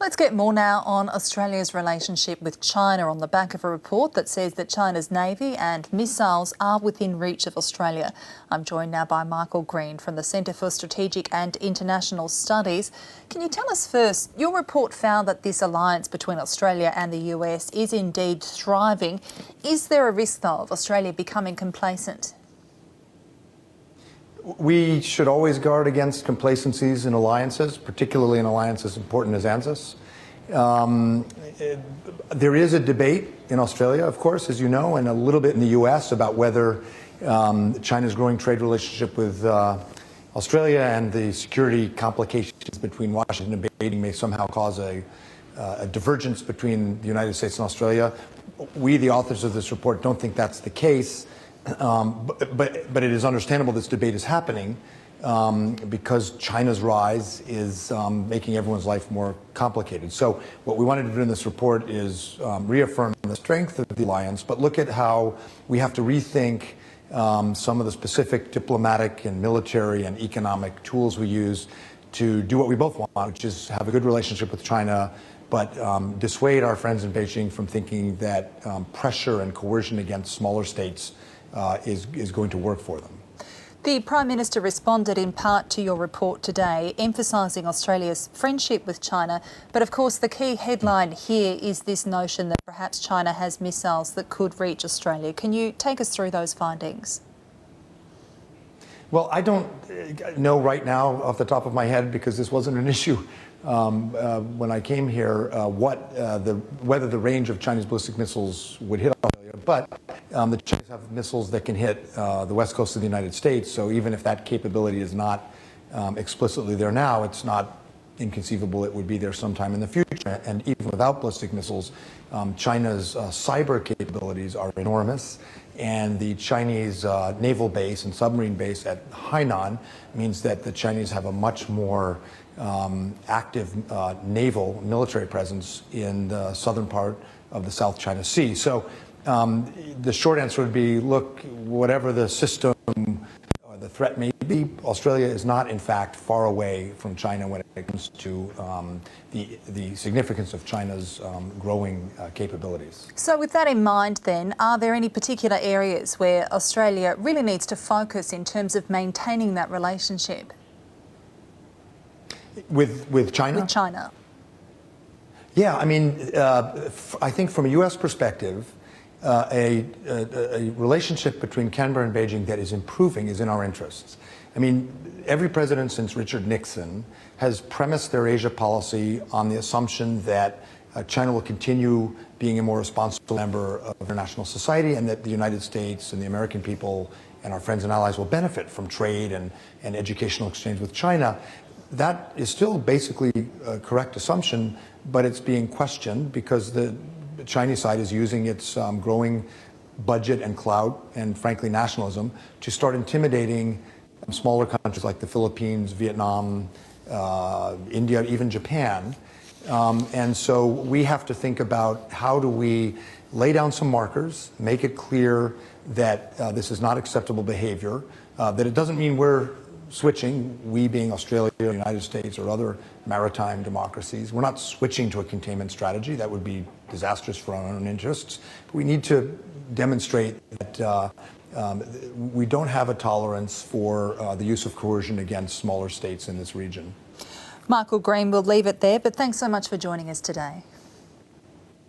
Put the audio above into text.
Let's get more now on Australia's relationship with China on the back of a report that says that China's Navy and missiles are within reach of Australia. I'm joined now by Michael Green from the Centre for Strategic and International Studies. Can you tell us first, your report found that this alliance between Australia and the US is indeed thriving. Is there a risk, though, of Australia becoming complacent? We should always guard against complacencies in alliances, particularly in alliances as important as ANZUS. There is a debate in Australia, of course, as you know, and a little bit in the US about whether China's growing trade relationship with Australia and the security complications between Washington and Beijing may somehow cause a divergence between the United States and Australia. We, the authors of this report, don't think that's the case. But it is understandable this debate is happening because China's rise is making everyone's life more complicated. So what we wanted to do in this report is reaffirm the strength of the alliance, but look at how we have to rethink some of the specific diplomatic and military and economic tools we use to do what we both want, which is have a good relationship with China, but dissuade our friends in Beijing from thinking that pressure and coercion against smaller states is going to work for them. The Prime Minister responded in part to your report today, emphasising Australia's friendship with China. But of course, the key headline here is this notion that perhaps China has missiles that could reach Australia. Can you take us through those findings? Well, I don't know right now off the top of my head, because this wasn't an issue when I came here, whether the range of Chinese ballistic missiles would hit Australia. But the Chinese have missiles that can hit the west coast of the United States. So even if that capability is not explicitly there now, it's not inconceivable it would be there sometime in the future. And even without ballistic missiles, China's cyber capabilities are enormous. And the Chinese naval base and submarine base at Hainan means that the Chinese have a much more active naval military presence in the southern part of the South China Sea. So the short answer would be, look, whatever the system or the threat may be, Australia is not, in fact, far away from China when it comes to the significance of China's growing capabilities. So with that in mind, then, are there any particular areas where Australia really needs to focus in terms of maintaining that relationship? With China? With China. Yeah, I mean, I think from a U.S. perspective, a relationship between Canberra and Beijing that is improving is in our interests. I mean, every president since Richard Nixon has premised their Asia policy on the assumption that China will continue being a more responsible member of international society, and that the United States and the American people and our friends and allies will benefit from trade and educational exchange with China. That is still basically a correct assumption, but it's being questioned because the Chinese side is using its growing budget and clout and, frankly, nationalism to start intimidating smaller countries like the Philippines, Vietnam, India, even Japan. And so we have to think about how do we lay down some markers, make it clear that this is not acceptable behavior, that it doesn't mean we're switching, we being Australia, the United States, or other maritime democracies. We're not switching to a containment strategy. That would be disastrous for our own interests. But we need to demonstrate that we don't have a tolerance for the use of coercion against smaller states in this region. Michael Green, we'll leave it there, but thanks so much for joining us today.